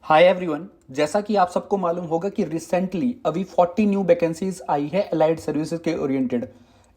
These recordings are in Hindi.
Hi everyone. जैसा कि आप सबको मालूम होगा कि रिसेंटली अभी 40 न्यू वैकेंसीज आई है अलाइड सर्विसेज के ओरिएंटेड।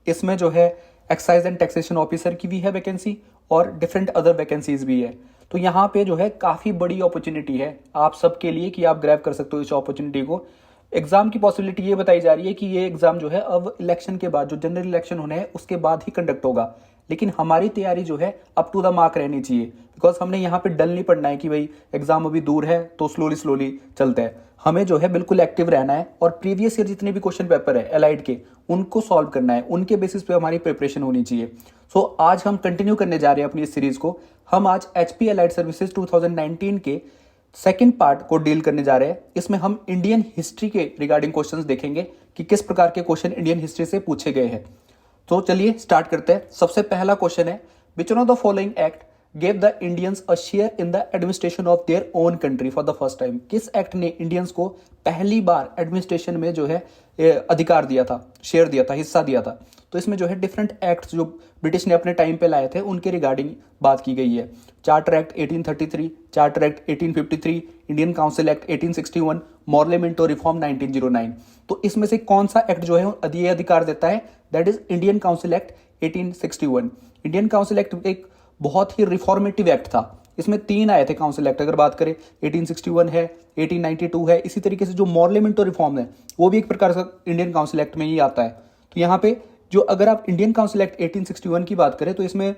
इसमें जो है एक्साइज एंड टैक्सेशन ऑफिसर की भी है वैकेंसी और डिफरेंट अदर वैकेंसीज भी है। तो यहाँ पे जो है काफ़ी बड़ी अपॉर्चुनिटी है आप सबके लिए कि आप ग्रैब कर सकते हो इस अपॉर्चुनिटी को। एग्जाम की पॉसिबिलिटी ये बताई जा रही है कि ये एग्जाम जो है अब इलेक्शन के बाद, जो जनरल इलेक्शन होने हैं उसके बाद ही कंडक्ट होगा। लेकिन हमारी तैयारी जो है अप टू द मार्क रहनी चाहिए, बिकॉज हमने यहाँ पे डल नहीं पड़ना है कि भाई एग्जाम अभी दूर है तो स्लोली स्लोली चलते हैं। हमें जो है बिल्कुल एक्टिव रहना है और प्रीवियस ईयर जितने भी क्वेश्चन पेपर है एलाइड के उनको सॉल्व करना है, उनके बेसिस पे हमारी प्रिपरेशन होनी चाहिए। सो आज हम कंटिन्यू करने जा रहे हैं अपनी इस सीरीज को। हम आज एचपी अलाइड सर्विसेज 2019 के सेकेंड पार्ट को डील करने जा रहे हैं। इसमें हम इंडियन हिस्ट्री के रिगार्डिंग क्वेश्चंस देखेंगे कि किस प्रकार के क्वेश्चन इंडियन हिस्ट्री से पूछे गए हैं। तो चलिए स्टार्ट करते हैं। सबसे पहला क्वेश्चन है, विच one of the following act gave the Indians a share in the administration of their own country for the first time. किस एक्ट ने इंडियंस को पहली बार एडमिनिस्ट्रेशन में जो है अधिकार दिया था, शेयर दिया था, हिस्सा दिया था। तो इसमें जो है डिफरेंट एक्ट्स जो ब्रिटिश ने अपने टाइम पे लाए थे उनके रिगार्डिंग बात की गई है। Charter act 1833, charter act 1853, Indian council act 1861, Morley Minto reform 1909। तो इसमें से कौन सा एक्ट जो है ये अधिकार देता है? That is Indian council act 1861। Indian council act एक बहुत ही रिफॉर्मेटिव एक्ट था। इसमें 3 आए थे काउंसिल एक्ट। अगर बात करें 1861 है, 1892 है, इसी तरीके से जो मॉर्लेमेंटो रिफॉर्म है वो भी एक प्रकार से इंडियन काउंसिल एक्ट में ही आता है। तो यहाँ पे जो अगर आप इंडियन काउंसिल एक्ट 1861 की बात करें तो इसमें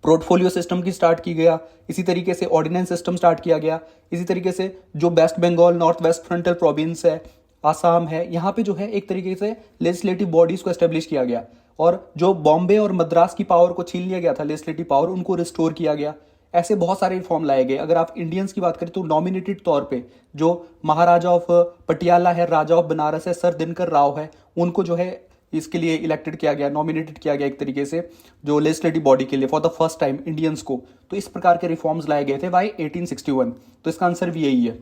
पोर्टफोलियो सिस्टम की स्टार्ट की गया, इसी तरीके से ऑर्डिनेंस सिस्टम स्टार्ट किया गया, इसी तरीके से जो West Bengal, North West Frontal Province है, आसाम है, यहाँ पे जो है एक तरीके से लेजिस्लेटिव बॉडीज को एस्टेब्लिश किया गया और जो बॉम्बे और मद्रास की पावर को छीन लिया गया था लेजिस्लेटिव पावर, उनको रिस्टोर किया गया। ऐसे बहुत सारे रिफॉर्म लाए गए। अगर आप इंडियंस की बात करें तो नॉमिनेटेड तौर पे जो महाराजा ऑफ पटियाला है, राजा ऑफ बनारस है, सर दिनकर राव है, उनको जो है इसके लिए इलेक्टेड किया गया, नॉमिनेटेड किया गया एक तरीके से जो लेजिस्लेटिव बॉडी के लिए for the first time Indians को। तो इस प्रकार के रिफॉर्म्स लाए गए थे बाय 1861। तो इसका आंसर भी यही है।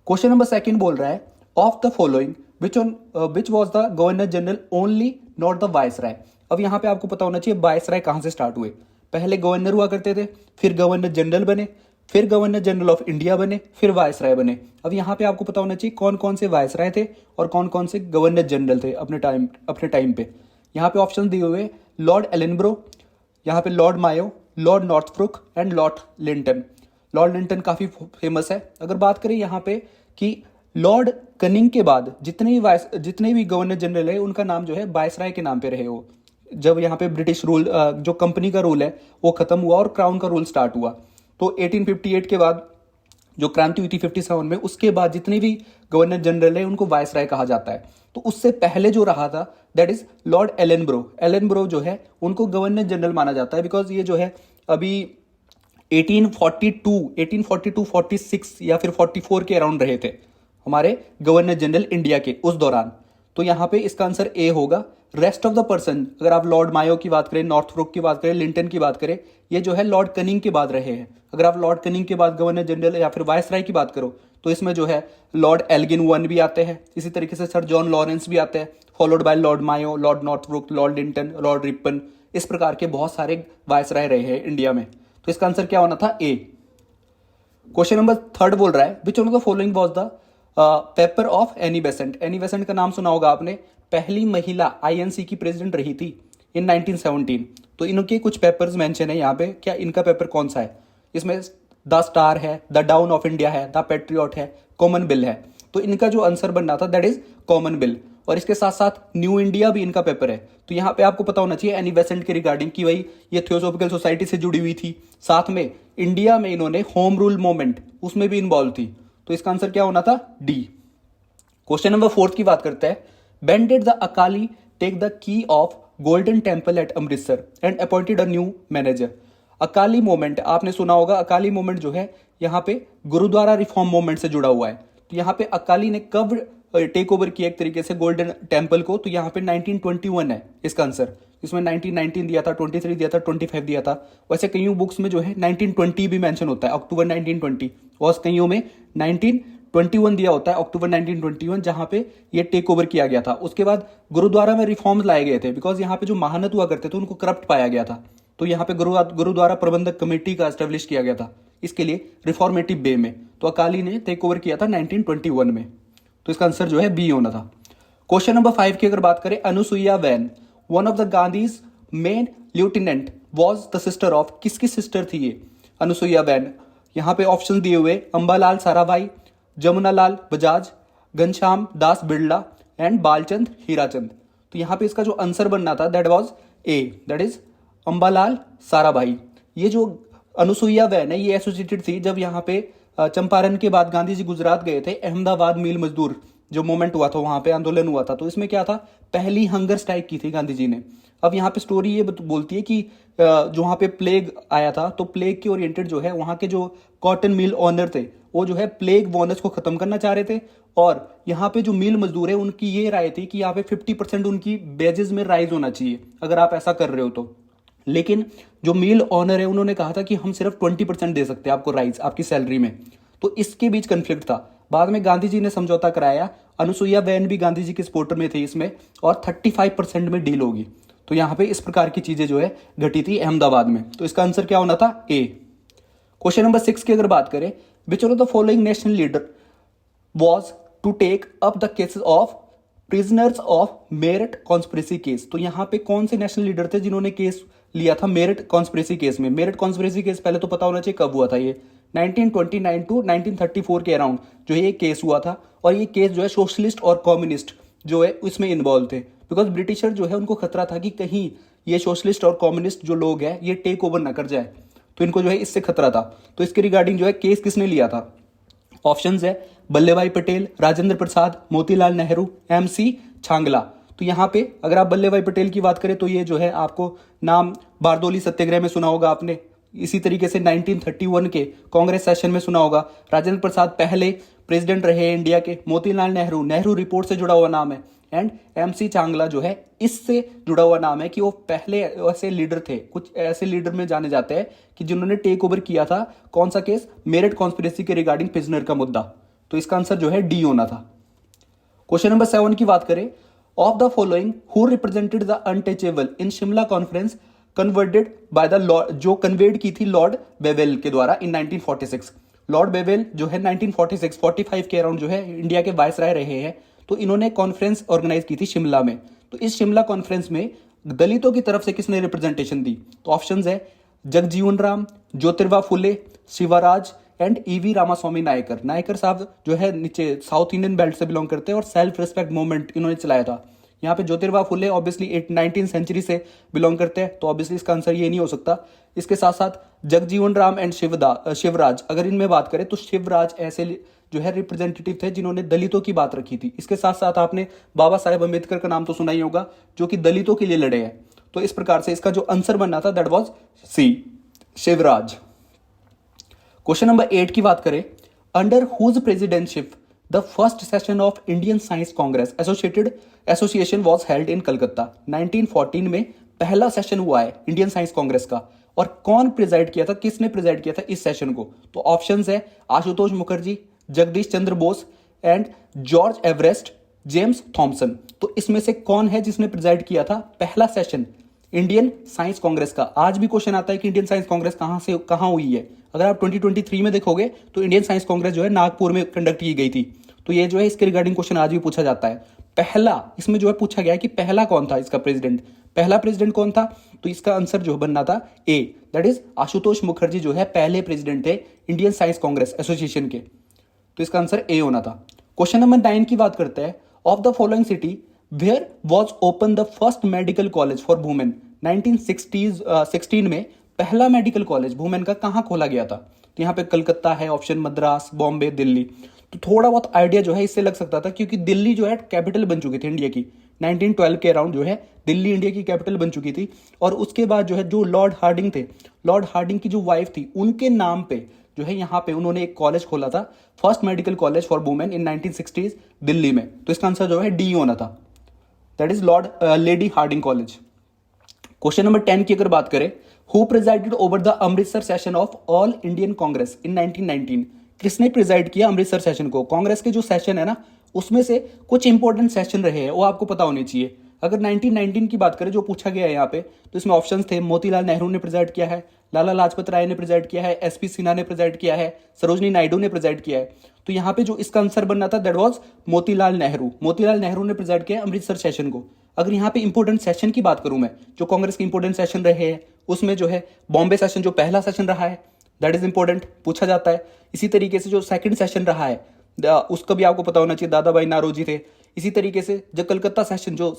क्वेश्चन नंबर 2 बोल रहा है, of the following which was the governor general only not the viceroy. अब यहाँ पे आपको पता होना चाहिए वायसराय कहां से स्टार्ट हुए। पहले गवर्नर हुआ करते थे, फिर गवर्नर जनरल बने, फिर गवर्नर जनरल ऑफ इंडिया बने, फिर वायसराय बने। अब यहाँ पे आपको पता होना चाहिए कौन कौन से वायसराय थे और कौन कौन से गवर्नर जनरल थे अपने टाइम पे। यहाँ पे ऑप्शन दिए हुए, लॉर्ड एलनब्रो, यहाँ पे Lord Mayo, Lord Northbrook and Lord Lytton. Lord Lytton काफी फेमस है। अगर बात करें यहाँ पे कि लॉर्ड कनिंग के बाद जितने भी गवर्नर जनरल है उनका नाम जो है वायसराय के नाम पे रहे हो। जब यहाँ पे ब्रिटिश रूल, जो कंपनी का रूल है वो खत्म हुआ और क्राउन का रूल स्टार्ट हुआ। तो 1858 के बाद जो क्रांति हुई थी 57 में, उसके बाद जितने भी गवर्नर जनरल है उनको वायसराय कहा जाता है। तो उससे पहले जो रहा था दैट इज लॉर्ड एलनब्रो। एलनब्रो जो है उनको गवर्नर जनरल माना जाता है, बिकॉज ये जो है अभी 1842, 46 या फिर 44 के अराउंड रहे थे हमारे गवर्नर जनरल इंडिया के उस दौरान। तो यहाँ पे इसका आंसर ए होगा। रेस्ट ऑफ द पर्सन, अगर आप लॉर्ड मायो की बात करें, नॉर्थब्रुक की बात करें, लिंटन की बात करें, ये जो है लॉर्ड कनिंग के बाद रहे हैं। अगर आप लॉर्ड कनिंग के बाद गवर्नर जनरल या फिर वायसराय की बात करो तो इसमें जो है लॉर्ड एल्गिन वन भी आते हैं, इसी तरीके से सर जॉन लॉरेंस भी आते हैं, followed by Lord Mayo, Lord Northbrook, Lord Lytton, Lord Ripon. इस प्रकार के बहुत सारे वायसराय रहे हैं इंडिया में। तो इसका आंसर क्या होना था? ए। क्वेश्चन नंबर 3 बोल रहा है, विच one of the following was the paper of Annie Besant. Annie Besant का नाम सुना होगा आपने, पहली महिला आईएनसी की प्रेसिडेंट रही थी इन 1917। तो इनके कुछ पेपर्स मेंशन है यहाँ पे। क्या इनका पेपर कौन सा है? इसमें द स्टार है, द डाउन ऑफ इंडिया है, द पेट्रियट है, कॉमन बिल है। तो इनका जो आंसर बनना था दैट इज कॉमन बिल। और इसके साथ साथ न्यू इंडिया भी इनका पेपर है। तो यहाँ पे आपको पता होना चाहिए एनी बेसेंट के रिगार्डिंग कि भाई ये थियोसॉफिकल सोसाइटी से जुड़ी हुई थी, साथ में इंडिया में इन्होंने होम रूल मूवमेंट उसमें भी इन्वॉल्व थी। तो इसका आंसर क्या होना था? डी। क्वेश्चन नंबर 4 की बात करते हैं, when did the Akali take the key of Golden Temple at Amritsar and appointed a new manager. Akali movement आपने सुना होगा। अकाली मूवमेंट जो है यहाँ पे गुरुद्वारा रिफॉर्म मूवमेंट से जुड़ा हुआ है। तो यहाँ पे अकाली ने कब टेक ओवर किया एक तरीके से गोल्डन टेम्पल को? तो यहाँ पे 1921 है इसका आंसर। इसमें 1919 दिया था, 23 दिया था, 25 दिया था। वैसे कईयों बुक्स में जो है 1920 भी मेंशन होता है, अक्टूबर 1920, और कईयों में 1921 दिया होता है, अक्टूबर 1921, जहां पे ये टेक ओवर किया गया था। उसके बाद गुरुद्वारा में रिफॉर्म्स लाए गए थे, बिकॉज यहाँ पे जो महानत हुआ करते थे उनको करप्ट पाया गया था। तो यहाँ पे गुरुद्वारा प्रबंधक कमेटी का एस्टेब्लिश किया गया था इसके लिए रिफॉर्मेटिव वे में। तो अकाली ने टेक ओवर किया था 1921 में। तो इसका आंसर जो है बी होना था। क्वेश्चन नंबर 5 की अगर बात करें, अनुसुईया वैन one of the Gandhi's main lieutenant was the sister of, किसकी सिस्टर थी ये अनुसुईया वैन? यहाँ पे ऑप्शन दिए हुए अंबालाल साराभाई, जमुनालाल बजाज, घनश्याम दास बिरला एंड बालचंद हीराचंद। तो यहाँ पे इसका जो आंसर बनना था that was A, that is Ambalal Sarabhai. ये जो अनुसुईया वैन है ये एसोसिएटेड थी जब यहाँ पे चंपारण के बाद गांधी जी गुजरात गए थे, अहमदाबाद मिल मजदूर जो मूवमेंट हुआ था वहां पे आंदोलन हुआ था, तो इसमें क्या था, पहली हंगर स्ट्राइक की थी गांधी जी ने। अब यहाँ पे स्टोरी ये बोलती है कि जो वहाँ पे प्लेग आया था तो प्लेग के ओरिएंटेड जो है वहाँ के जो कॉटन मिल ओनर थे वो जो है प्लेग बोनस को खत्म करना चाह रहे थे, और यहाँ पे जो मिल मजदूर है उनकी ये राय थी कि यहाँ पे 50% उनकी बेजेस में राइज होना चाहिए अगर आप ऐसा कर रहे हो तो। लेकिन जो मिल ओनर है उन्होंने कहा था कि हम सिर्फ 20% दे सकते हैं आपको राइज आपकी सैलरी में। तो इसके बीच कंफ्लिक्ट था। बाद में गांधी जी ने समझौता कराया, अनुसुईया वैन भी गांधी जी के सपोर्टर में थे इसमें, और 35% में डील होगी। तो यहाँ पे इस प्रकार की चीजें जो है घटी थी अहमदाबाद में। तो इसका आंसर क्या होना था, ए। क्वेश्चन नंबर 6 की अगर बात करें, which of the following national leader was to take up the cases of prisoners of Meerut conspiracy case? तो यहाँ पे कौन से नेशनल लीडर थे जिन्होंने केस लिया था मेरठ कॉन्स्पिरेसी केस में? मेरठ कॉन्स्पिरेसी केस पहले तो पता होना चाहिए कब हुआ था, ये 1929 टू 1934 के अराउंड जो ये केस हुआ था। और ये केस जो है सोशलिस्ट और कम्युनिस्ट जो है इसमें इन्वॉल्व थे, बिकॉज ब्रिटिशर जो है उनको खतरा था कि कहीं ये सोशलिस्ट और कम्युनिस्ट जो लोग हैं ये टेक ओवर ना कर जाए, तो इनको जो है इससे खतरा था। तो इसके रिगार्डिंग जो है केस किसने लिया था? ऑप्शंस है वल्लभ भाई पटेल, राजेंद्र प्रसाद, मोतीलाल नेहरू, MC छांगला। तो यहाँ पे अगर आप वल्लभ भाई पटेल की बात करें तो ये जो है आपको नाम बारदोली सत्याग्रह में सुना होगा आपने, इसी तरीके से 1931 के कांग्रेस सेशन में सुना होगा। राजेंद्र प्रसाद पहले प्रेसिडेंट रहे हैं इंडिया के, मोतीलाल नेहरू नेहरू रिपोर्ट से जुड़ा हुआ नाम है, एंड MC चांगला जो है इससे जुड़ा हुआ नाम है कि वो पहले ऐसे लीडर थे, कुछ ऐसे लीडर में जाने जाते हैं कि जिन्होंने टेक ओवर किया था कौन सा केस, मेरठ कॉन्स्पिरेसी के रिगार्डिंग प्रिजनर का मुद्दा। तो इसका आंसर जो है डी होना था। क्वेश्चन नंबर 7 की बात करें, of the following who represented the untouchable in Shimla conference converted by the Lord, जो कन्वेड की थी लॉर्ड बेवेल के द्वारा इन 1946। लॉर्ड बेवेल जो है 1946-45 के अराउंड जो है इंडिया के वायसराय रहे हैं, तो इन्होंने कॉन्फ्रेंस ऑर्गेनाइज की थी शिमला में। तो इस शिमला कॉन्फ्रेंस में दलितों की तरफ से किसने रिप्रेजेंटेशन दी? तो ऑप्शंस है जगजीवन राम, ज्योतिर्वा फुले, शिवराज एंड EV रामास्वामी नायकर। नायकर साहब जो है नीचे साउथ इंडियन बेल्ट से बिलोंग करते हैं और सेल्फ रिस्पेक्ट मूवमेंट इन्होंने चलाया था। यहाँ पे ज्योतिर्वा फुले ऑब्वियसली 19th सेंचुरी से बिलोंग करते हैं, तो ऑब्वियसली इसका आंसर ये नहीं हो सकता। इसके साथ साथ जगजीवन राम एंड शिवराज, अगर इनमें बात करें तो शिवराज ऐसे जो है रिप्रेजेंटेटिव थे जिन्होंने दलितों की बात रखी थी। इसके साथ साथ आपने बाबा साहेब अम्बेडकर का नाम तो सुना ही होगा जो कि दलितों के लिए लड़े हैं। तो इस प्रकार से इसका जो आंसर बनना था that was C, Shivraj. Question number 8 की बात करें, under whose presidentship the first session of Indian Science Congress Association was held in Calcutta? 1914 में पहला सेशन हुआ है इंडियन साइंस कांग्रेस का, और कौन प्रिजाइड किया था, किसने प्रिजाइड किया था इस सेशन को? तो ऑप्शंस है Ashutosh Mukherjee, Jagadish Chandra Bose and George Everest, James Thomson. तो इसमें से कौन है जिसने प्रिजाइड किया था पहला सेशन इंडियन साइंस कांग्रेस का? आज भी क्वेश्चन आता है कि इंडियन साइंस कांग्रेस कहां से कहां हुई है। अगर आप 2023 में देखोगे तो इंडियन साइंस कांग्रेस जो है नागपुर में कंडक्ट की गई थी। तो ये जो है इसके रिगार्डिंग क्वेश्चन आज भी पूछा जाता है। पहला इसमें जो है पूछा गया है कि पहला कौन था इसका प्रेसिडेंट, पहला प्रेसिडेंट कौन था? तो इसका आंसर जो बनना था ए, दैट इज आशुतोष मुखर्जी जो है पहले प्रेसिडेंट थे इंडियन साइंस कांग्रेस एसोसिएशन के। तो इसका आंसर ए होना था। क्वेश्चन नंबर 9 की बात करते हैं, of the following city where was open the first medical college for women? 1916 में पहला मेडिकल कॉलेज वुमेन का कहां खोला गया था? तो यहाँ पे कलकत्ता है ऑप्शन, मद्रास, बॉम्बे, दिल्ली। तो थोड़ा बहुत आइडिया जो है इससे लग सकता था क्योंकि दिल्ली जो है कैपिटल बन चुकी थी इंडिया की 1912 के अराउंड जो है दिल्ली इंडिया की कैपिटल बन चुकी थी। और उसके बाद जो है जो लॉर्ड हार्डिंग थे, लॉर्ड हार्डिंग की जो वाइफ थी उनके नाम पे जो है यहाँ पे उन्होंने एक कॉलेज खोला था, first medical college for women in 1960s Delhi में। तो इसका आंसर जो है डी होना था, that is Lord Lady Hardinge College. Question number 10 की अगर बात करें, who presided over the Amritsar session of all Indian Congress in 1919? किसने प्रिजाइड किया अमृतसर सेशन को? कांग्रेस के जो सेशन है ना उसमें से कुछ इंपॉर्टेंट सेशन रहे हैं वो आपको पता होने चाहिए। अगर 1919 की बात करें जो पूछा गया है यहाँ पे, तो इसमें ऑप्शंस थे, मोतीलाल नेहरू ने प्रेजाइड किया है, लाला लाजपत राय ने प्रेजाइड किया है, एसपी सिन्हा ने प्रेजाइड किया है, सरोजनी नायडू ने प्रेजाइड किया है। तो यहाँ पे जो इसका आंसर बनना था दैट वाज मोतीलाल नेहरू। मोतीलाल नेहरू ने प्रेजाइड किया अमृतसर सेशन को। अगर यहाँ पे इंपोर्टेंट सेशन की बात करूं मैं, जो कांग्रेस के इंपोर्टेंट सेशन रहे हैं, उसमें जो है बॉम्बे सेशन जो पहला सेशन रहा है दैट इज इंपॉर्टेंट, पूछा जाता है। इसी तरीके से जो सेकंड सेशन रहा है उसका भी आपको पता होना चाहिए, दादा भाई नारोजी थे। इसी तरीके से जो कलकत्ता सेशन जो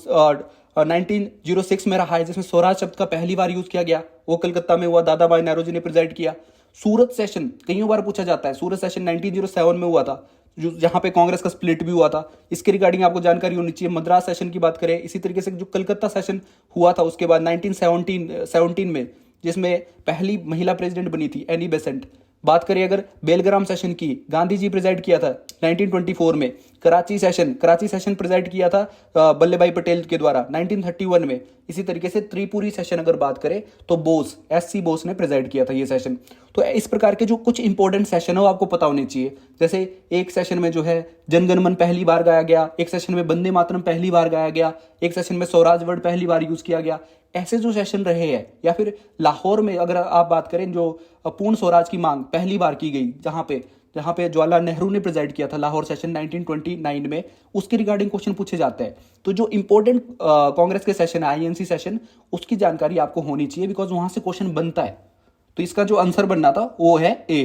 1906 में रहा है, जिसमें स्वराज शब्द का पहली बार यूज किया गया, वो कलकत्ता में हुआ, दादा भाई नारोजी ने प्रेजाइड किया। सूरत सेशन कई बार पूछा जाता है, सूरत सेशन 1907 में हुआ था, जो जहां पे कांग्रेस का स्प्लिट भी हुआ था, इसके रिगार्डिंग आपको जानकारी होनी चाहिए। मद्रास सेशन की बात करें, इसी तरीके से जो कलकत्ता सेशन हुआ था उसके बाद 1917 में, जिसमें पहली महिला प्रेसिडेंट बनी थी एनी बेसेंट। बात करें अगर बेलग्राम सेशन की, गांधी जी प्रेजाइड किया था 1924 में। कराची सेशन प्रेजाइड किया था वल्लभ भाई पटेल के द्वारा 1931 में। इसी तरीके से त्रिपुरी सेशन अगर बात करें तो बोस, एससी बोस ने प्रेजाइड किया था ये सेशन। तो इस प्रकार के जो कुछ इंपॉर्टेंट सेशन है वो आपको पता होने चाहिए। जैसे एक सेशन में जो है जनगण मन पहली बार गाया गया, एक सेशन में वंदे मातरम पहली बार गाया गया, एक सेशन में स्वराज वर्ड पहली बार यूज किया गया। ऐसे जो सेशन रहे हैं, या फिर लाहौर में अगर आप बात करें जो पूर्ण स्वराज की मांग पहली बार की गई, जहां पे जवाहरलाल नेहरू ने प्रेजाइड किया था लाहौर सेशन 1929 में, उसके रिगार्डिंग क्वेश्चन पूछे जाते हैं। तो जो इंपॉर्टेंट कांग्रेस के सेशन है, आईएनसी सेशन, उसकी जानकारी आपको होनी चाहिए, बिकॉज वहां से क्वेश्चन बनता है। तो इसका जो आंसर बनना था वो है ए।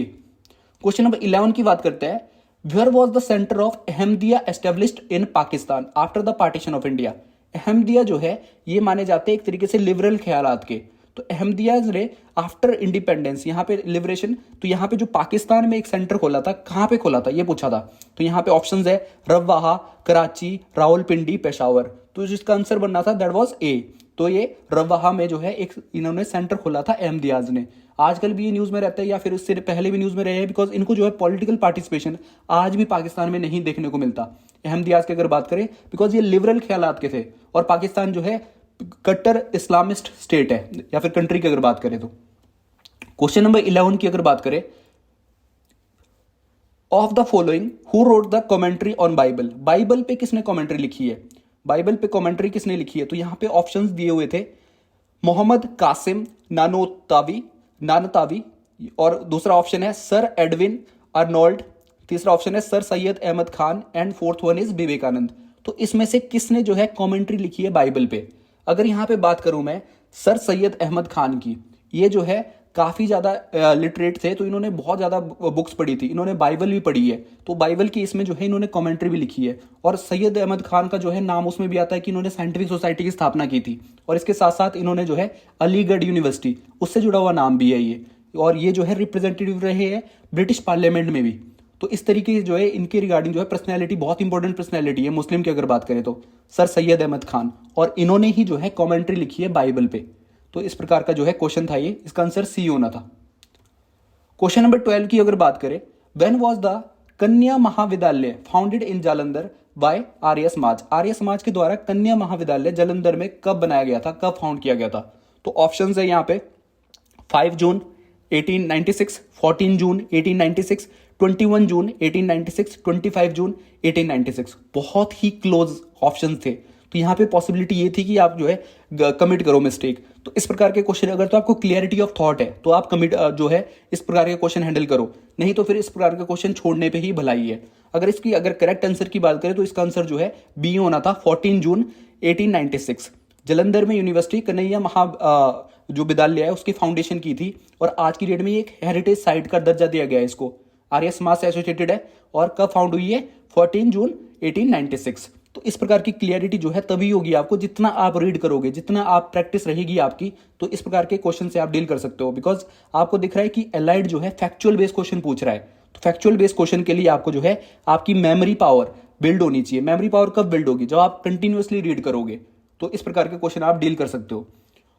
क्वेश्चन नंबर 11 की बात करते हैं। Where was the centre of Ahmadiyya established in Pakistan after the partition of India. Ahmadiyya जो है ये माने जाते हैं एक तरीके से लिबरल ख्यालात के। तो अहमदिया ने आफ्टर इंडिपेंडेंस, यहाँ पे लिबरेशन, तो यहाँ पे जो पाकिस्तान में एक सेंटर खोला था, कहाँ पे खोला था ये पूछा था। तो यहाँ पे ऑप्शंस है रवाहा, कराची, रावलपिंडी, पेशावर। तो जिसका आंसर बनना था दैट वाज ए। तो ये रवाहा में जो है एक इन्होंने सेंटर खोला था अहमदियाज ने। आजकल भी ये न्यूज में रहता है, या फिर उससे पहले भी न्यूज में रहे हैं, बिकॉज इनको जो है पॉलिटिकल पार्टिसिपेशन आज भी पाकिस्तान में नहीं देखने को मिलता। अहमदियाज की अगर बात करें, बिकॉज ये लिबरल ख्यालात के थे, और पाकिस्तान जो है कट्टर इस्लामिस्ट स्टेट है, या फिर कंट्री की अगर बात करें तो। क्वेश्चन नंबर 11 की अगर बात करें, of the following who wrote the commentary on Bible. Bible पे किसने कमेंट्री लिखी है, बाइबल पे कमेंट्री किसने लिखी है। तो यहां पे ऑप्शंस दिए हुए थे, मोहम्मद कासिम नानतावी, और दूसरा ऑप्शन है सर एडविन अर्नोल्ड, तीसरा ऑप्शन है Sir Syed Ahmad Khan, and fourth one is Vivekananda. तो इसमें से किसने जो है कमेंट्री लिखी है बाइबल पे। अगर यहां पे बात करूं मैं सर सैयद अहमद खान की, ये जो है काफी ज्यादा लिटरेट थे, तो इन्होंने बहुत ज्यादा बुक्स पढ़ी थी, इन्होंने बाइबल भी पढ़ी है, तो बाइबल की इसमें जो है इन्होंने कमेंट्री भी लिखी है। और सैयद अहमद खान का जो है नाम उसमें भी आता है कि इन्होंने साइंटिफिक सोसाइटी की स्थापना की थी, और इसके साथ साथ इन्होंने जो है अलीगढ़ यूनिवर्सिटी, उससे जुड़ा हुआ नाम भी है ये, और ये जो है रिप्रेजेंटेटिव रहे हैं ब्रिटिश पार्लियामेंट में भी। तो इस तरीके से जो है इनके रिगार्डिंग जो है पर्सनैलिटी बहुत इंपॉर्टेंट पर्सनैलिटी है मुस्लिम की अगर बात करें तो, सर सैयद अहमद खान, और इन्होंने ही जो है कमेंट्री लिखी है बाइबल पे। तो इस प्रकार का जो है क्वेश्चन था ये, इसका आंसर सी होना था। क्वेश्चन नंबर 12 की अगर बात करें, व्हेन वाज द कन्या महाविद्यालय founded in Jalandhar bye Arya Samaj. Arya Samaj के द्वारा कन्या महाविद्यालय जालंधर में कब बनाया गया था, कब फाउंड किया गया था। तो ऑप्शंस है यहाँ पे 5 जून 1896, 14 जून 1896, 21 जून 1896, 25 जून 1896। बहुत ही क्लोज ऑप्शंस थे, तो यहाँ पे पॉसिबिलिटी ये थी कि आप जो है कमिट करो मिस्टेक। तो इस प्रकार के क्वेश्चन अगर तो आपको क्लियरिटी ऑफ थॉट है तो आप कमिट जो है इस प्रकार के क्वेश्चन हैंडल करो, नहीं तो फिर इस प्रकार के क्वेश्चन छोड़ने पे ही भलाई है। अगर करेक्ट आंसर की बात करें तो इसका आंसर जो है बी होना था, 14 जून 1896। जलंधर में यूनिवर्सिटी कन्हैया जो विद्यालय है उसकी फाउंडेशन की थी, और आज की डेट में एक हेरिटेज साइट का दर्जा दिया गया है इसको, आर्य समाज से एसोसिएटेड है, और कब फाउंड हुई है 14 जून 1896। तो इस प्रकार की क्लियरिटी जो है तभी होगी आपको जितना आप रीड करोगे, जितना आप प्रैक्टिस रहेगी आपकी, तो इस प्रकार के क्वेश्चन से आप डील कर सकते हो। बिकॉज आपको दिख रहा है कि एलाइड जो है फैक्चुअल बेस्ड क्वेश्चन पूछ रहा है, तो फैक्चुअल बेस्ड क्वेश्चन के लिए आपको जो है आपकी मेमोरी पावर बिल्ड होनी चाहिए। मेमोरी पावर कब बिल्ड होगी, जब आप कंटिन्यूअसली रीड करोगे, तो इस प्रकार के क्वेश्चन आप डील कर सकते हो।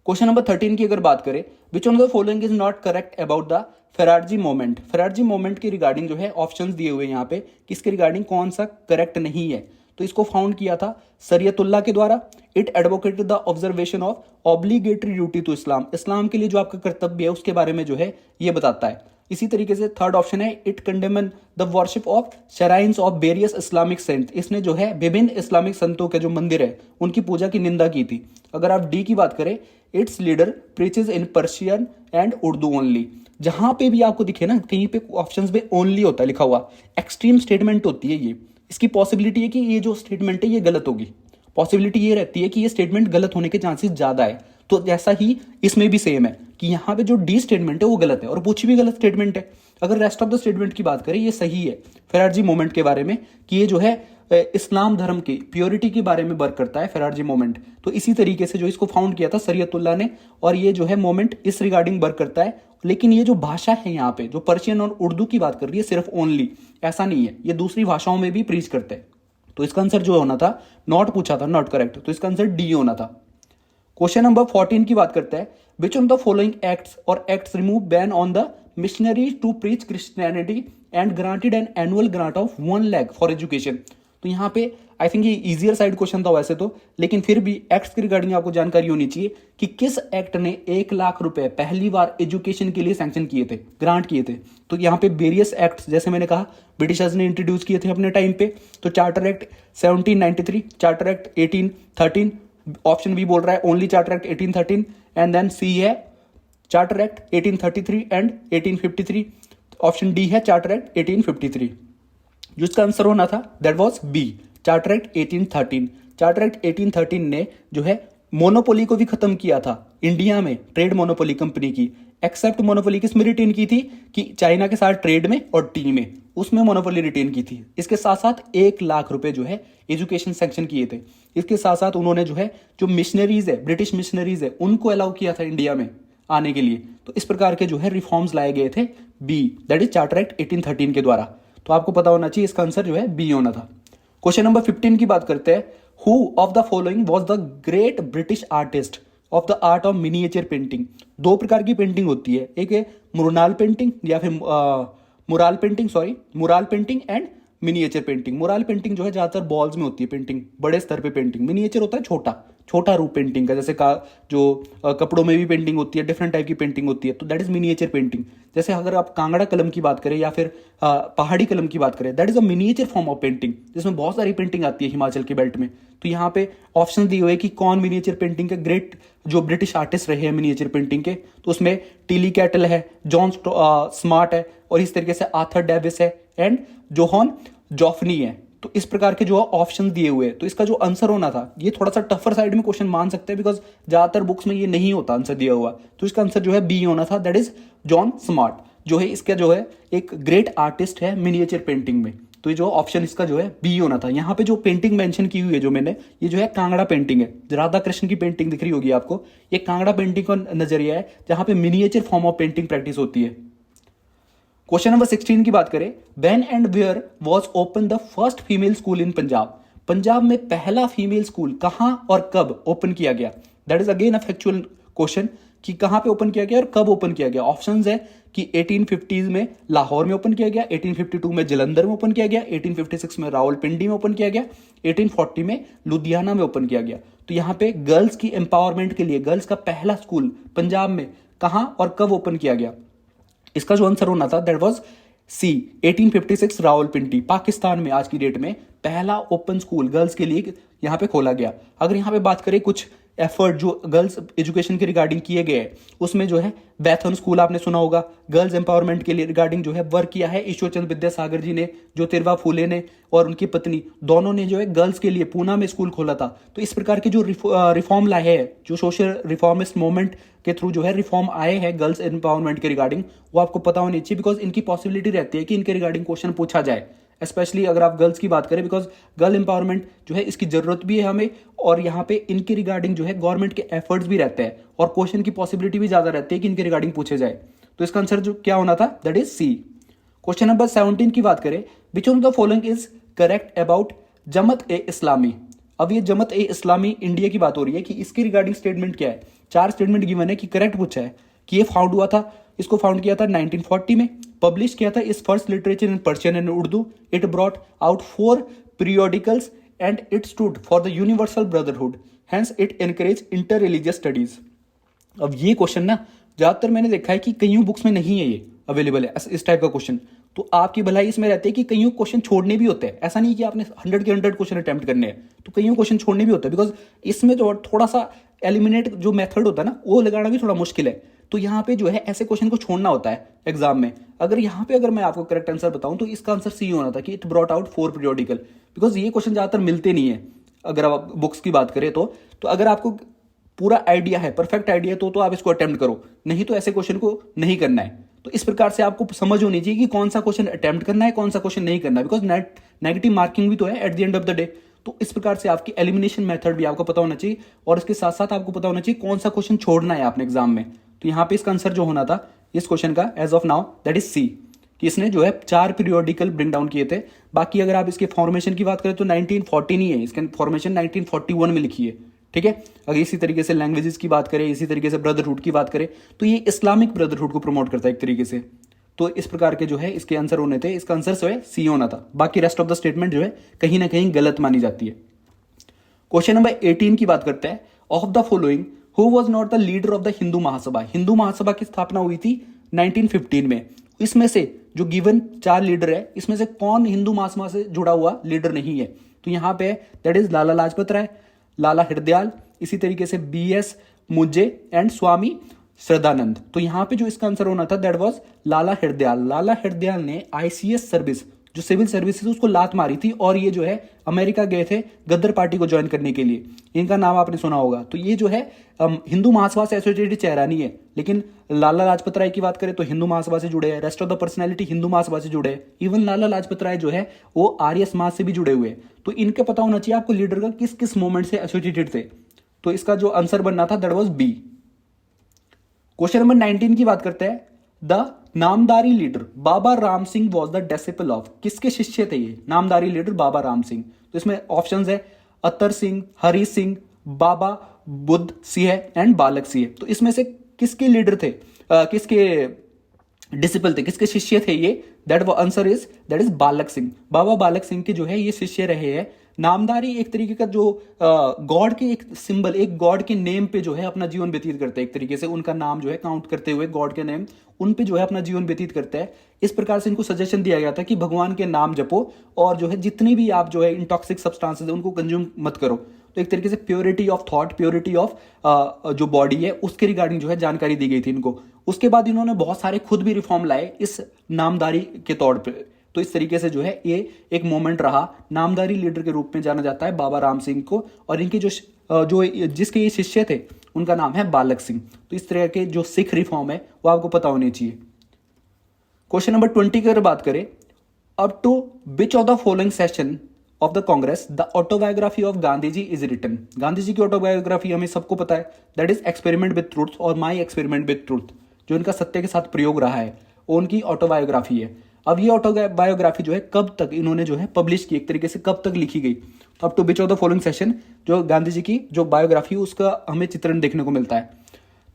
क्वेश्चन नंबर 13 की अगर बात करें, which on the following is not correct about the Faraizi movement. Faraizi movement के रिगार्डिंग जो है ऑप्शंस दिए हुए यहाँ पे, किसके रिगार्डिंग कौन सा करेक्ट नहीं है। तो इसको फाउंड किया था शरीयतुल्लाह के द्वारा। It advocated the observation of obligatory duty to Islam. Islam के लिए जो आपका कर्तव्य है उसके बारे में जो है ये बताता है। इसी तरीके से थर्ड ऑप्शन है it condemn the worship of shrines of various Islamic saint, इसने जो है विभिन्न इस्लामिक संतों के जो मंदिर है उनकी पूजा की निंदा की थी। अगर आप डी की बात करें, its leader preaches in Persian and Urdu only, जहां पे भी आपको दिखे ना कहीं पे ऑप्शंस में ओनली होता है लिखा हुआ, एक्सट्रीम स्टेटमेंट होती है ये, इसकी पॉसिबिलिटी है कि ये जो स्टेटमेंट है ये गलत होगी, पॉसिबिलिटी ये रहती है कि ये स्टेटमेंट गलत होने के चांसेस ज्यादा है। तो जैसा ही इसमें भी सेम है कि यहाँ पे जो डी स्टेटमेंट है वो गलत है और पूछी भी गलत स्टेटमेंट है। अगर रेस्ट ऑफ द स्टेटमेंट की बात करें ये सही है फेरारजी मोमेंट के बारे में कि ये जो है इस्लाम धर्म की प्योरिटी के बारे में वर्क करता है फेरारजी मोमेंट। तो इसी तरीके से जो इसको फाउंड किया था शरीयतुल्लाह ने, और ये जो है मोमेंट इस रिगार्डिंग वर्क करता है। लेकिन ये जो भाषा है यहाँ पे जो पर्शियन और उर्दू की बात कर रही है सिर्फ ओनली, ऐसा नहीं है, ये दूसरी भाषाओं में भी प्रीच करते हैं। तो इसका आंसर जो होना था, नॉट पूछा था, नॉट करेक्ट, तो इसका आंसर डी होना था। क्वेश्चन नंबर 14 की बात करते हैं, which on the following acts और acts remove ban on the missionaries to preach Christianity and granted an annual grant of 1 lakh for education. तो यहाँ पे आई थिंक ये इजियर साइड क्वेश्चन था वैसे तो, लेकिन फिर भी एक्ट्स की रिगार्डिंग आपको जानकारी होनी चाहिए कि किस एक्ट ने 1 लाख रुपए पहली बार एजुकेशन के लिए सैंक्शन किए थे, ग्रांट किए थे। तो यहाँ पे वेरियस एक्ट्स जैसे मैंने कहा ब्रिटिशर्स ने इंट्रोड्यूस किए थे अपने टाइम पे, तो charter act 1793, charter act 1813, option B बोल रहा है only charter act 1813, and then C है charter act 1833 and 1853, option D है चार्टर एक्ट 1853। जिसका आंसर होना था that was B, charter act 1813। Charter act 1813 ने जो है मोनोपोली को भी खत्म किया था इंडिया में, ट्रेड मोनोपोली कंपनी की, एक्सेप्ट मोनोपोली किस में रिटेन की थी कि चाइना के साथ ट्रेड में और टी में, उसमें मोनोपोली रिटेन की थी। इसके साथ साथ 1 लाख रुपए जो है एजुकेशन सैंक्शन किए थे। इसके साथ साथ उन्होंने जो है जो मिशनरीज है, ब्रिटिश मिशनरीज है, उनको अलाउ किया था इंडिया में आने के लिए। तो इस प्रकार के जो है रिफॉर्म्स लाए गए थे B, that is Charter act 1813 के द्वारा। तो आपको पता होना चाहिए इसका आंसर जो है बी होना था। क्वेश्चन नंबर 15 की बात करते हैं, who of the following was the great British artist of the art of miniature painting. 2 प्रकार की पेंटिंग होती है, एक है मुराल पेंटिंग या फिर mural painting and miniature painting. Mural painting जो है ज्यादातर बॉल्स में होती है पेंटिंग, बड़े स्तर पे पेंटिंग। मिनिएचर होता है छोटा छोटा रूप पेंटिंग का, जैसे कपड़ों में भी पेंटिंग होती है, डिफरेंट टाइप की पेंटिंग होती है, तो दैट इज मिनिएचर पेंटिंग। जैसे अगर आप कांगड़ा कलम की बात करें या फिर पहाड़ी कलम की बात करें, that is a miniature form of painting, जिसमें बहुत सारी पेंटिंग आती है हिमाचल के बेल्ट में। तो यहाँ पे ऑप्शन दिए हुए कि कौन मिनिएचर पेंटिंग के ग्रेट जो ब्रिटिश आर्टिस्ट रहे हैं मिनिएचर पेंटिंग के, तो उसमें टीली कैटल है, जॉन स्मार्ट है, और इस तरीके से आर्थर डेविस है एंड जोहन जॉफनी है। तो इस प्रकार के जो ऑप्शन दिए हुए हैं, तो इसका जो आंसर होना था, ये थोड़ा सा टफर साइड में क्वेश्चन मान सकते हैं बिकॉज ज्यादातर बुक्स में ये नहीं होता आंसर दिया हुआ। तो इसका आंसर जो है बी होना था, दैट इज जॉन स्मार्ट, जो है इसका जो है एक ग्रेट आर्टिस्ट है मिनिएचर पेंटिंग में। तो ये जो ऑप्शन इसका जो है बी होना था। यहाँ पे जो पेंटिंग मेंशन की हुई है जो मैंने, ये जो है कांगड़ा पेंटिंग है, राधा कृष्ण की पेंटिंग दिख रही होगी आपको, ये कांगड़ा पेंटिंग का नजरिया है जहां पे miniature form of painting practice होती है। क्वेश्चन नंबर 16 की बात करें, when and where was open the first female school in Punjab. Punjab में पहला फीमेल स्कूल कहां और कब ओपन किया गया। That is again a factual question कि कहां पे ओपन किया गया और कब ओपन किया गया। ऑप्शंस है कि 1850 में लाहौर में ओपन किया गया, 1852 में जलंधर में ओपन किया गया, 1856 में रावलपिंडी में ओपन किया गया, 1840 में लुधियाना में ओपन किया गया। तो यहाँ पे गर्ल्स की एम्पावरमेंट के लिए गर्ल्स का पहला स्कूल पंजाब में कहां और कब ओपन किया गया। इसका जो आंसर होना था दैट वाज सी, 1856 रावलपिंडी, पाकिस्तान में आज की डेट में पहला ओपन स्कूल गर्ल्स के लिए यहां पे खोला गया। अगर यहां पे बात करें कुछ एफर्ट जो गर्ल्स एजुकेशन के रिगार्डिंग किए गए हैं, उसमें जो है बैथन स्कूल आपने सुना होगा, गर्ल्स एम्पावरमेंट के लिए रिगार्डिंग जो है वर्क किया है ईश्वरचंद विद्यासागर जी ने, ज्योतिर्वा फूले ने और उनकी पत्नी, दोनों ने जो है गर्ल्स के लिए पूना में स्कूल खोला था। तो इस प्रकार के जो रिफॉर्म लाए हैं, जो सोशल रिफॉर्मिस्ट मूवमेंट के थ्रू जो है रिफॉर्म आए हैं गर्ल्स एम्पावरमेंट के रिगार्डिंग, वो आपको पता होनी चाहिए बिकॉज इनकी पॉसिबिलिटी रहती है कि इनके रिगार्डिंग क्वेश्चन पूछा जाए, स्पेशली अगर आप गर्ल्स की बात करें, बिकॉज गर्ल एम्पावरमेंट जो है इसकी जरूरत भी है हमें, और यहाँ पे इनके रिगार्डिंग जो है गवर्नमेंट के एफर्ट्स भी रहते हैं और क्वेश्चन की पॉसिबिलिटी भी ज्यादा रहती है कि इनके रिगार्डिंग पूछे जाए। तो इसका आंसर जो क्या होना था that is C. Question number 17 की बात करें, which of the following is correct about Jamaat e इस्लामी। अब ये जमत ए इस्लामी इंडिया की बात हो रही है कि इसकी रिगार्डिंग स्टेटमेंट क्या है। 4 स्टेटमेंट गिवन है कि करेक्ट पूछा है कि ये फाउंड हुआ था, इसको फाउंड किया था 1940 में, पब्लिश किया था इस first literature in Persian and Urdu, it brought out 4 periodicals and it stood for the universal brotherhood, hence it encourage inter religious studies। अब ये क्वेश्चन ना ज्यादातर मैंने देखा है कि कई बुक्स में नहीं है, ये अवेलेबल है, इस टाइप का क्वेश्चन। तो आपकी भलाई इसमें रहती है कि कईयों क्वेश्चन छोड़ने भी होते हैं, ऐसा नहीं कि आपने 100 के 100 क्वेश्चन अटेम्प्ट करने हैं, तो कईयों क्वेश्चन छोड़ने भी होते हैं, बिकॉज इसमें जो थोड़ा सा एलिमिनेट जो मेथड होता है ना, वो लगाना भी थोड़ा मुश्किल है। तो यहाँ पे जो है ऐसे क्वेश्चन को छोड़ना होता है एग्जाम में। अगर यहाँ पे अगर मैं आपको करेक्ट आंसर बताऊं तो इसका आंसर सी होना था कि it brought out 4 periodical, because ये क्वेश्चन ज्यादातर मिलते नहीं है अगर आप बुक्स की बात करें तो अगर आपको पूरा आइडिया है, परफेक्ट आइडिया है, तो आप इसको अटेम्प्ट करो, नहीं तो ऐसे क्वेश्चन को नहीं करना है। तो इस प्रकार से आपको समझ होनी चाहिए कि कौन सा क्वेश्चन अटेम्प्ट करना है, कौन सा क्वेश्चन नहीं करना है, बिकॉज नेगेटिव मार्किंग भी तो है at the end of the day. तो इस प्रकार से आपकी एलिमिनेशन मेथड भी आपको पता होना चाहिए, और इसके साथ साथ आपको पता होना चाहिए कौन सा क्वेश्चन छोड़ना है आपने एग्जाम में। तो यहाँ पे इसका आंसर जो होना था इस क्वेश्चन का as of now that is C, कि इसने जो है 4 पीरियोडिकल ब्रिंग डाउन किए थे। बाकी अगर आप इसके फॉर्मेशन की बात करें तो 1914 ही है, इसके फॉर्मेशन 1941 में लिखी है, ठीक है। अगर इसी तरीके से लैंग्वेजेस की बात करें, इसी तरीके से ब्रदरहुड की बात करें, तो ये इस्लामिक ब्रदरहुड को प्रमोट करता है एक तरीके से। तो इस प्रकार के जो है इसके आंसर होने थे, इसका आंसर जो है सी होना था। बाकी रेस्ट ऑफ द स्टेटमेंट जो है कहीं ना कहीं गलत मानी जाती है। क्वेश्चन नंबर 18 की बात करते हैं। Of the following who was not the leader of the Hindu Mahasabha. Hindu Mahasabha की स्थापना हुई थी 1915 में। इसमें से जो गिवन 4 लीडर है, इसमें से कौन हिंदू महासभा से जुड़ा हुआ लीडर नहीं है? तो यहां पे दैट इज लाला लाजपत राय, लाला हरदयाल, इसी तरीके से BS मुज्जे एंड स्वामी श्रद्धानंद। तो यहां पे जो इसका आंसर होना था दैट वाज लाला हरदयाल। लाला हरदयाल ने ICS सर्विस, जो सिविल सर्विसेज, उसको लात मारी थी, और ये जो है अमेरिका गए थे गद्दर पार्टी को ज्वाइन करने के लिए। इनका नाम आपने सुना होगा। तो ये जो है हिंदू महासभा से एसोसिएटेड चेहरा नहीं है, लेकिन लाला लाजपत राय की बात करें तो हिंदू महासभा से जुड़े हैं। Rest of the personality Hindu Mahasabha से जुड़े हैं। इवन लाला लाजपत राय जो है वो आर्य समाज से भी जुड़े हुए हैं। तो इनके पता होना चाहिए आपको लीडर का किस किस मूवमेंट से एसोसिएटेड थे। तो इसका जो आंसर बनना था that was B. Question number 19 की बात करते हैं। The Namdhari leader Baba Ram Singh was the disciple of. किसके शिष्य थे ये नामदारी लीडर बाबा राम सिंह? तो इसमें ऑप्शंस है अतर सिंह, हरि सिंह, बाबा बुद्ध सिंह एंड बालक सिंह। तो इसमें से किसके लीडर थे, किसके डिसिपल थे, किसके शिष्य थे ये? That answer is that is बालक सिंह। बाबा बालक सिंह के जो है ये शिष्य रहे हैं। नामदारी एक तरीके का जो गॉड के एक सिंबल, एक गॉड के नेम पे जो है अपना जीवन व्यतीत करते हैं। एक तरीके से उनका नाम जो है काउंट करते हुए गॉड के नेम उन पे जो है अपना जीवन व्यतीत करते हैं। इस प्रकार से इनको सजेशन दिया गया था कि भगवान के नाम जपो, और जो है जितनी भी आप जो है इंटॉक्सिक सब्सटेंसेस उनको कंज्यूम मत करो। तो एक तरीके से purity of thought, purity of जो बॉडी है, उसके रिगार्डिंग जो है जानकारी दी गई थी इनको। उसके बाद इन्होंने बहुत सारे खुद भी रिफॉर्म लाए इस नामदारी के तौर पे। तो इस तरीके से जो है ये एक मोमेंट रहा। नामदारी लीडर के रूप में जाना जाता है बाबा राम सिंह को, और इनके जो जिसके ये शिष्य थे उनका नाम है बालक सिंह। तो इस तरह के जो सिख रिफॉर्म है वो आपको पता होनी चाहिए। क्वेश्चन नंबर 20 की अगर बात करें, up to which of the following session of the Congress the autobiography of Gandhi ji is written. Gandhi ji की ऑटोबायोग्राफी हमें सबको पता है, that is experiment with truth और माई एक्सपेरिमेंट विद ट्रूथ। जो इनका सत्य के साथ प्रयोग रहा है वो उनकी ऑटोबायोग्राफी है। अब ये ऑटोबायोग्राफी जो है कब तक इन्होंने जो है पब्लिश की, एक तरीके से कब तक लिखी गई? तो up to which of the following session जो गांधी जी की जो बायोग्राफी उसका हमें चित्रण देखने को मिलता है।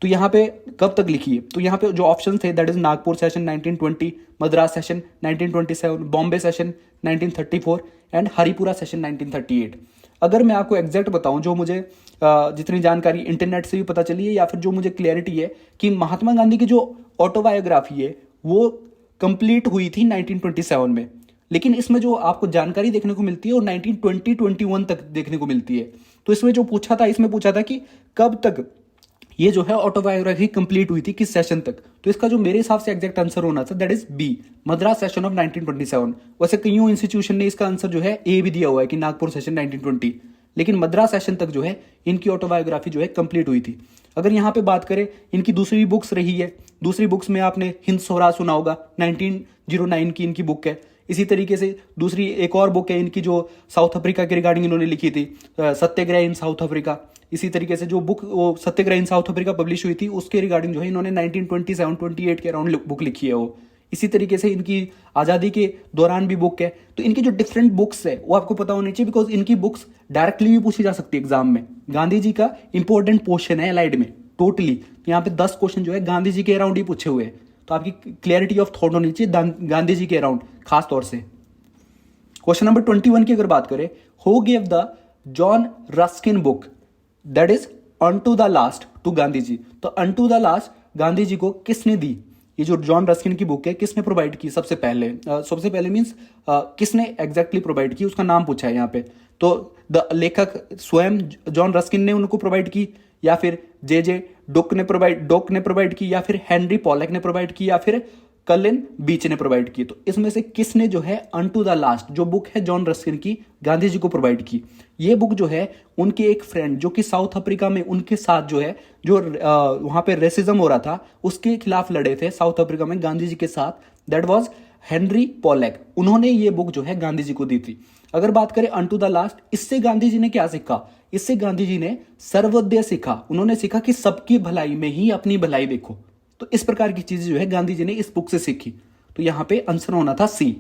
तो यहाँ पे कब तक लिखी है? तो यहाँ पे जो ऑप्शन थे that is Nagpur session 1920, Madras session 1927, Bombay session 1934 and Haripura session 1938। अगर मैं आपको एग्जैक्ट बताऊं, जो मुझे जितनी जानकारी इंटरनेट से भी पता चली है या फिर जो मुझे क्लैरिटी है कि महात्मा गांधी की जो ऑटोबायोग्राफी है वो कंप्लीट हुई थी 1927 में, लेकिन इसमें जो आपको जानकारी देखने को मिलती है वो 1920-21 तक देखने को मिलती है। तो इसमें जो पूछा था, इसमें पूछा था कि कब तक ये जो है ऑटोबायोग्राफी कंप्लीट हुई थी, किस सेशन तक? तो इसका जो मेरे हिसाब से एग्जैक्ट आंसर होना था that is B, Madras session of 1927। वैसे कईयों इंस्टीट्यूशन ने इसका आंसर जो है ए भी दिया हुआ है कि नागपुर सेशन 1920, लेकिन मद्रास सेशन तक जो है इनकी ऑटोबायोग्राफी जो है कंप्लीट हुई थी। अगर यहाँ पे बात करें, इनकी दूसरी बुक्स रही है, दूसरी बुक्स में आपने हिंद स्वराज सुना होगा, 1909 की इनकी बुक है। इसी तरीके से दूसरी एक और बुक है इनकी जो साउथ अफ्रीका के रिगार्डिंग इन्होंने लिखी थी, सत्याग्रह इन साउथ अफ्रीका। इसी तरीके से जो बुक वो सत्याग्रह इन साउथ अफ्रीका पब्लिश हुई थी उसके रिगार्डिंग जो है इन्होंने 1927-28 के अराउंड बुक लिखी है वो। इसी तरीके से इनकी आज़ादी के दौरान भी बुक है। तो इनकी जो डिफरेंट बुक्स है वो आपको पता होनी चाहिए, बिकॉज इनकी बुक्स डायरेक्टली भी पूछी जा सकती है एग्जाम में। गांधी जी का इंपॉर्टेंट पोर्शन है एलाइड में टोटली, यहाँ पे 10 क्वेश्चन जो है गांधी जी के अराउंड ही पूछे हुए हैं। तो आपकी क्लियरिटी ऑफ थॉट होनी चाहिए गांधी जी के अराउंड खास तौर से। क्वेश्चन नंबर 21 की अगर बात करें, who give the John Ruskin book that is unto the last to Gandhi ji. तो unto the last Gandhi ji को किसने दी? ये जो जॉन रस्किन की बुक है किसने प्रोवाइड की सबसे पहले? सबसे पहले मीन्स किसने एग्जैक्टली प्रोवाइड की, उसका नाम पूछा है यहाँ पे। तो द लेखक स्वयं जॉन रस्किन ने उनको प्रोवाइड की, या फिर जे डोक ने प्रोवाइड की, या फिर हेनरी पॉलक ने प्रोवाइड की, या फिर कलिन बीच ने प्रोवाइड की। तो इसमें से किसने जो है अनटू द लास्ट जो बुक है जॉन रस्किन की गांधी जी को प्रोवाइड की? ये बुक जो है उनके एक फ्रेंड जो कि साउथ अफ्रीका में उनके साथ जो है जो वहां पे रेसिज्म हो रहा था उसके खिलाफ लड़े थे साउथ अफ्रीका में गांधी जी के साथ, दैट वाज हेनरी पॉलक। उन्होंने ये बुक जो है गांधी जी को दी थी। अगर बात करें अनटू द लास्ट, इससे गांधी जी ने क्या सीखा? इससे गांधी जी ने सर्वोदय सीखा। उन्होंने सीखा कि सबकी भलाई में ही अपनी भलाई देखो। तो इस प्रकार की चीजें जो है गांधी जी ने इस बुक से सीखी। तो यहां पे आंसर होना था सी।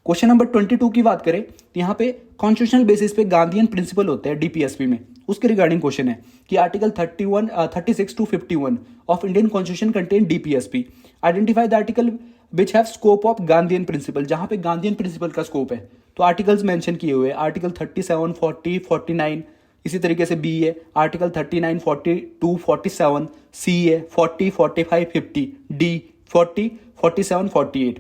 क्वेश्चन नंबर 22 की बात करें तो यहां पे कॉन्स्टिट्यूशनल बेसिस पे गांधीयन प्रिंसिपल होते हैं डीपीएसपी में, उसके रिगार्डिंग क्वेश्चन है कि article 36 to 51 of Indian constitution contain DPSP. Identify the article which have scope of Gandhian principle, जहां पे गांधीयन प्रिंसिपल का स्कोप है। तो आर्टिकल्स मेंशन किए हुए आर्टिकल 37, 40, 49, इसी तरीके से बी है आर्टिकल 39, 42, 47, सी है 40, 45, 50, डी 40, 47, 48।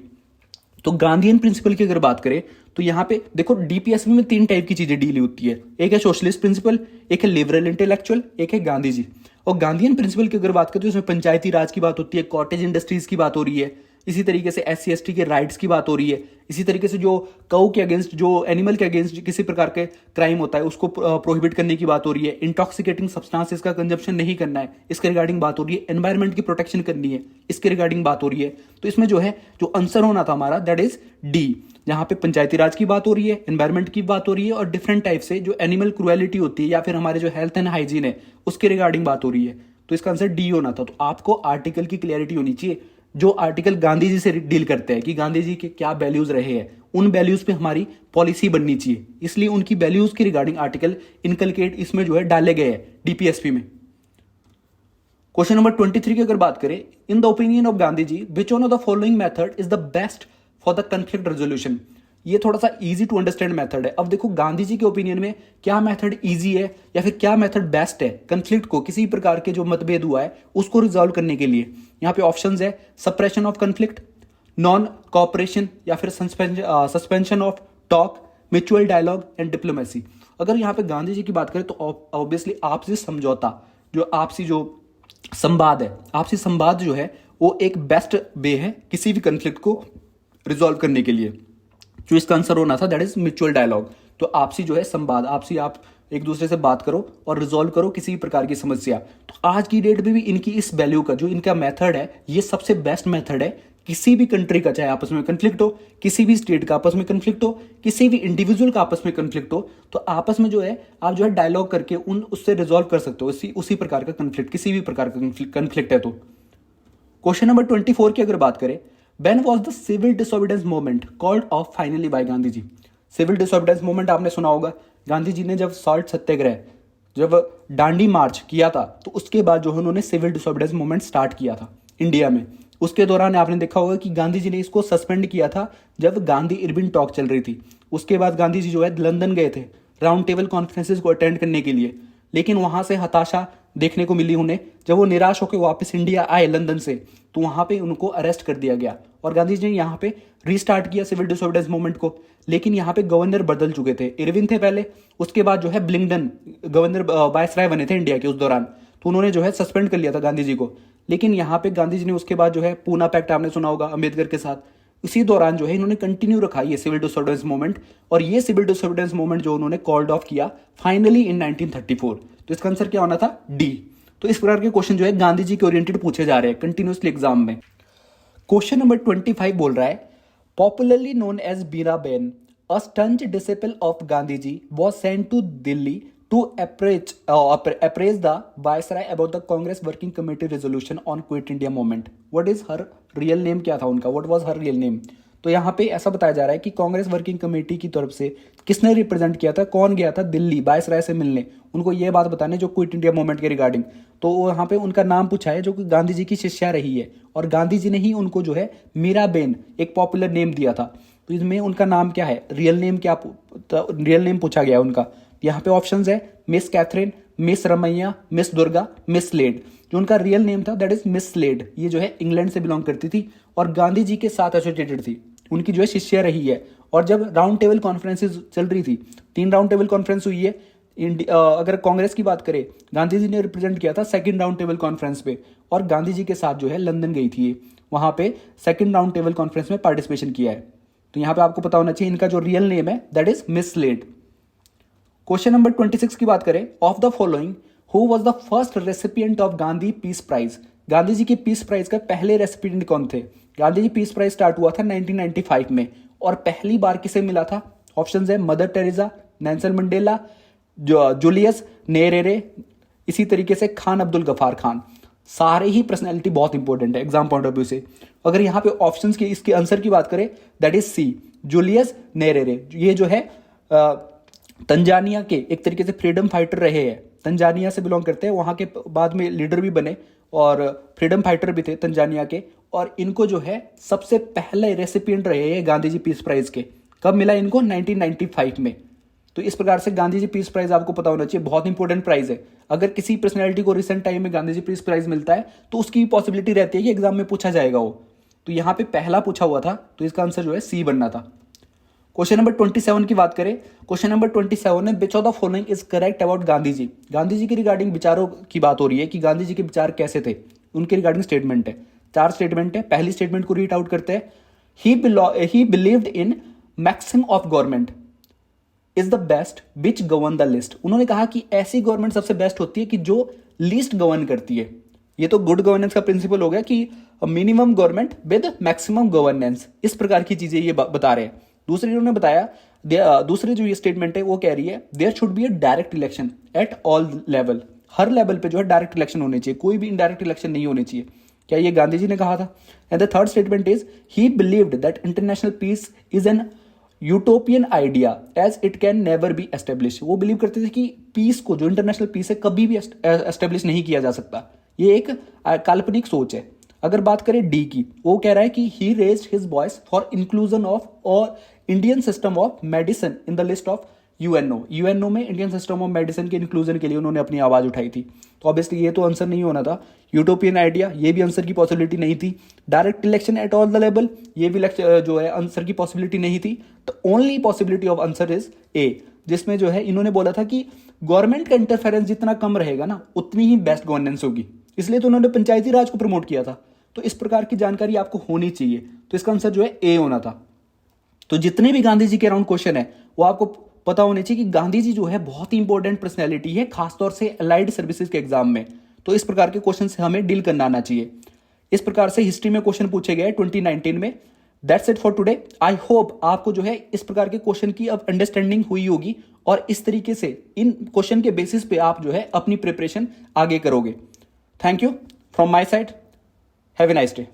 तो गांधीयन प्रिंसिपल की अगर बात करें तो यहां पे देखो डीपीएसपी में 3 टाइप की चीजें डील होती है, एक है सोशलिस्ट प्रिंसिपल, एक है लिबरल इंटेलेक्चुअल, एक है गांधी जी। और गांधीयन प्रिंसिपल की अगर बात करें तो इसमें पंचायती राज की बात होती है, कॉटेज इंडस्ट्रीज की बात हो रही है, इसी तरीके से SC ST के राइट्स की बात हो रही है, इसी तरीके से जो काऊ के अगेंस्ट जो एनिमल के अगेंस्ट किसी प्रकार के क्राइम होता है उसको प्रोहिबिट करने की बात हो रही है, इंटॉक्सिकेटिंग सब्सटेंसेस का कंजप्शन नहीं करना है इसके रिगार्डिंग बात हो रही है, एनवायरमेंट की प्रोटेक्शन करनी है इसके रिगार्डिंग बात हो रही है। तो इसमें जो है जो आंसर होना था हमारा दैट इज डी, जहां पे पंचायती राज की बात हो रही है, एनवायरमेंट की बात हो रही है और डिफरेंट टाइप से जो एनिमल क्रुएलिटी होती है या फिर हमारे जो हेल्थ एंड हाइजीन है उसके रिगार्डिंग बात हो रही है। तो इसका आंसर डी होना था। तो आपको आर्टिकल की क्लियरिटी होनी चाहिए, जो आर्टिकल गांधी जी से डील करते हैं कि गांधी जी के क्या वैल्यूज रहे हैं, उन वैल्यूज पे हमारी पॉलिसी बननी चाहिए, इसलिए उनकी वैल्यूज के रिगार्डिंग आर्टिकल इनकलकेट इसमें जो है डाले गए हैं डीपीएसपी में। क्वेश्चन नंबर 23 की अगर बात करें, in the opinion of Gandhi ji which one of the following method is the best for the conflict resolution. ये थोड़ा सा इजी टू अंडरस्टैंड मेथड है। अब देखो गांधी जी के ओपिनियन में क्या मेथड इजी है या फिर क्या मेथड बेस्ट है कंफ्लिक्ट को, किसी प्रकार के जो मतभेद हुआ है उसको रिजॉल्व करने के लिए। यहाँ पे ऑप्शंस है suppression of conflict, non cooperation, या फिर suspension of talk, mutual dialogue and diplomacy. अगर यहाँ पे गांधी जी की बात करें तो ऑब्वियसली आपसी समझौता, जो आपसी जो संवाद है, आपसी संवाद जो है वो एक बेस्ट वे है किसी भी कंफ्लिक्ट को रिजॉल्व करने के लिए। जो इसका आंसर होना था दैट इज म्यूचुअल डायलॉग। तो आपसी जो है संवाद, आपसी आप एक दूसरे से बात करो और रिजॉल्व करो किसी भी प्रकार की समस्या। तो आज की डेट में भी इनकी इस वैल्यू का जो इनका मेथड है ये सबसे बेस्ट मेथड है किसी भी कंट्री का, चाहे आपस में कंफ्लिक्ट हो, किसी भी स्टेट का आपस में कंफ्लिक्ट हो, किसी भी इंडिविजुअल का आपस में कंफ्लिक्ट हो, तो आपस में जो है आप जो है डायलॉग करके उससे रिजॉल्व कर सकते हो उसी प्रकार का कंफ्लिक्ट, किसी भी प्रकार का कंफ्लिक्ट है। तो क्वेश्चन नंबर 24 की अगर बात करें, when was the civil disobedience movement called off finally by Gandhi ji. Civil disobedience movement आपने सुना होगा, गांधी जी ने जब सॉल्ट सत्याग्रह, जब दांडी मार्च किया था तो उसके बाद जो है उन्होंने सिविल डिसोबीडियंस मूवमेंट स्टार्ट किया था इंडिया में। उसके दौरान आपने देखा होगा कि गांधी जी ने इसको सस्पेंड किया था जब गांधी इरविन टॉक चल रही थी। उसके बाद गांधी जी जो है लंदन गए थे राउंड टेबल कॉन्फ्रेंसेस को अटेंड करने के लिए, लेकिन वहां से हताशा देखने को मिली उन्हें। जब वो निराश होकर वापस इंडिया आए लंदन से तो वहां पे उनको अरेस्ट कर दिया गया और गांधी जी ने यहाँ पे रीस्टार्ट किया सिविल डिसोबीडियंस मूवमेंट को। लेकिन यहाँ पे गवर्नर बदल चुके थे, इरविन थे पहले, उसके बाद जो है ब्लिंगडन गवर्नर वायसराय बने थे इंडिया के उस दौरान, तो उन्होंने जो है सस्पेंड कर लिया था गांधी जी को। लेकिन यहाँ पे गांधी जी ने उसके बाद जो है पूना पैक्ट आपने सुना होगा अम्बेडकर के साथ, इसी दौरान जो है इन्होंने कंटिन्यू रखा ये सिविल डिसोबीडियंस मूवमेंट, और ये सिविल डिसोबीडियंस मूवमेंट जो उन्होंने कॉल्ड ऑफ किया फाइनली इन 1934। तो इसका आंसर क्या होना था? डी। तो इस प्रकार के क्वेश्चन जो है गांधी जी के ओरिएंटेड पूछे जा रहे हैं कंटिन्यूसली एग्जाम में। क्वेश्चन नंबर 25 बोल रहा है, popularly known as Biraben, a staunch disciple of Gandhi ji was sent to Delhi to appraise the viceroy about the Congress Working Committee resolution on Quit India movement. What is her real name? क्या था उनका? What was her real name? तो यहाँ पे ऐसा बताया जा रहा है कि कांग्रेस वर्किंग कमेटी की तरफ से किसने रिप्रेजेंट किया था, कौन गया था दिल्ली वायसराय से मिलने, उनको ये बात बताने जो क्विट इंडिया मूवमेंट के रिगार्डिंग। तो यहाँ पे उनका नाम पूछा है जो कि गांधी जी की शिष्या रही है, और गांधी जी ने ही उनको जो है मीराबेन एक पॉपुलर नेम दिया था। तो इसमें उनका नाम क्या है, रियल नेम क्या, रियल नेम पूछा गया उनका। यहाँ पे ऑप्शंस है Miss Catherine, Miss Ramaiah, Miss Durga, Miss Slade. जो उनका रियल नेम था दैट इज मिस स्लेड, ये जो है इंग्लैंड से बिलोंग करती थी और गांधी जी के साथ एसोसिएटेड थी, उनकी जो है शिष्या रही है। और जब राउंड टेबल कॉन्फ्रेंसेज चल रही थी, 3 राउंड टेबल कॉन्फ्रेंस हुई है। अगर कांग्रेस की बात करें, गांधी जी ने रिप्रेजेंट किया था सेकंड राउंड टेबल कॉन्फ्रेंस पे, और गांधी जी के साथ जो है लंदन गई थी, वहां पे सेकंड राउंड टेबल कॉन्फ्रेंस में पार्टिसिपेशन किया है। तो यहां पे आपको पता होना चाहिए इनका जो रियल नेम है that is Miss Slade. Question number 26 की बात करें, of the following who was the first recipient of Gandhi peace prize. Gandhi ji के पीस प्राइज का पहले रेसिपिएंट कौन थे? Gandhi ji peace prize start हुआ था 1995 में, और पहली बार किसे मिला था? ऑप्शंस है Mother Teresa, Nelson Mandela, Julius Nyerere, इसी तरीके से खान अब्दुल गफार खान। सारे ही पर्सनैलिटी बहुत इंपॉर्टेंट है एग्जाम पॉइंट ऑफ व्यू से। अगर यहाँ पे ऑप्शंस की इसके आंसर की बात करें दैट इज सी, जूलियस नेरेरे। ये जो है तंजानिया के एक तरीके से फ्रीडम फाइटर रहे हैं, तंजानिया से बिलोंग करते हैं, वहां के बाद में लीडर भी बने और फ्रीडम फाइटर भी थे तंजानिया के। और इनको जो है सबसे पहले रेसिपिएंट रहे हैं गांधी जी पीस प्राइज के। कब मिला इनको? 1995 में। तो इस प्रकार से गांधी जी पीस प्राइज आपको पता होना चाहिए, बहुत इंपॉर्टेंट प्राइज है। अगर किसी पर्सनैलिटी को रिसेंट टाइम में गांधी जी पीस प्राइज मिलता है तो उसकी पॉसिबिलिटी रहती है कि एग्जाम में पूछा जाएगा वो। तो यहाँ पे पहला पूछा हुआ था, तो इसका आंसर जो है सी बनना था। क्वेश्चन नंबर 27 की बात करें, क्वेश्चन नंबर 27 में which of the following is correct about Gandhi ji. Gandhi ji के रिगार्डिंग विचारों की बात हो रही है कि गांधी जी के विचार कैसे थे, उनके रिगार्डिंग स्टेटमेंट है। 4 स्टेटमेंट है, पहली स्टेटमेंट को रीड आउट करते हैं। ही believed in maximum of government is the best which govern the list. उन्होंने कहा कि ऐसी गवर्नमेंट सबसे बेस्ट होती है कि जो लीस्ट गवर्न करती है। ये तो गुड गवर्नेंस का प्रिंसिपल हो गया कि minimum government with maximum governance, इस प्रकार की चीजें ये बता रहे हैं। दूसरी उन्होंने बताया, दूसरी जो ये स्टेटमेंट है वो कह रही है there should be a direct election at all level. हर लेवल पे जो है डायरेक्ट इलेक्शन होने चाहिए, कोई भी इनडायरेक्ट इलेक्शन नहीं होने चाहिए। क्या ये गांधी जी ने कहा था? And the third statement is he believed that international peace is an utopian idea as it can never be establish. वो बिलीव करते थे कि पीस को, जो इंटरनेशनल पीस है, कभी भी एस्टेब्लिश नहीं किया जा सकता। ये एक काल्पनिक सोच है। अगर बात करें डी की, वो कह रहा है कि he raised his voice for inclusion of और Indian system of medicine in the list of UNO. UNO में इंडियन सिस्टम ऑफ मेडिसिन के इंक्लूजन के लिए उन्होंने अपनी आवाज उठाई थी। तो ऑब्वियसली ये तो आंसर नहीं होना था। यूटोपियन आइडिया, ये भी आंसर की पॉसिबिलिटी नहीं थी। Direct election at all the level, ये भी जो है आंसर की पॉसिबिलिटी नहीं थी। तो only possibility of answer is a, जिसमें जो है इन्होंने बोला था कि गवर्नमेंट का इंटरफेरेंस जितना कम रहेगा ना, उतनी ही बेस्ट गवर्नेंस होगी। इसलिए तो उन्होंने पंचायती राज को प्रमोट किया था। तो इस प्रकार की जानकारी आपको होनी चाहिए। तो इसका आंसर जो है ए होना था। तो जितने भी गांधी जी के अराउंड क्वेश्चन है वो आपको पता होने चाहिए कि गांधी जी जो है बहुत ही इंपॉर्टेंट पर्सनैलिटी है, खासतौर से अलाइड सर्विसेज के एग्जाम में। तो इस प्रकार के क्वेश्चन से हमें डील करना आना चाहिए। इस प्रकार से हिस्ट्री में क्वेश्चन पूछे गए 2019 में। That's it for today. I hope आपको जो है इस प्रकार के क्वेश्चन की अब अंडरस्टैंडिंग हुई होगी और इस तरीके से इन क्वेश्चन के बेसिस पे आप जो है अपनी प्रिपरेशन आगे करोगे। Thank you from my side. Have a nice day.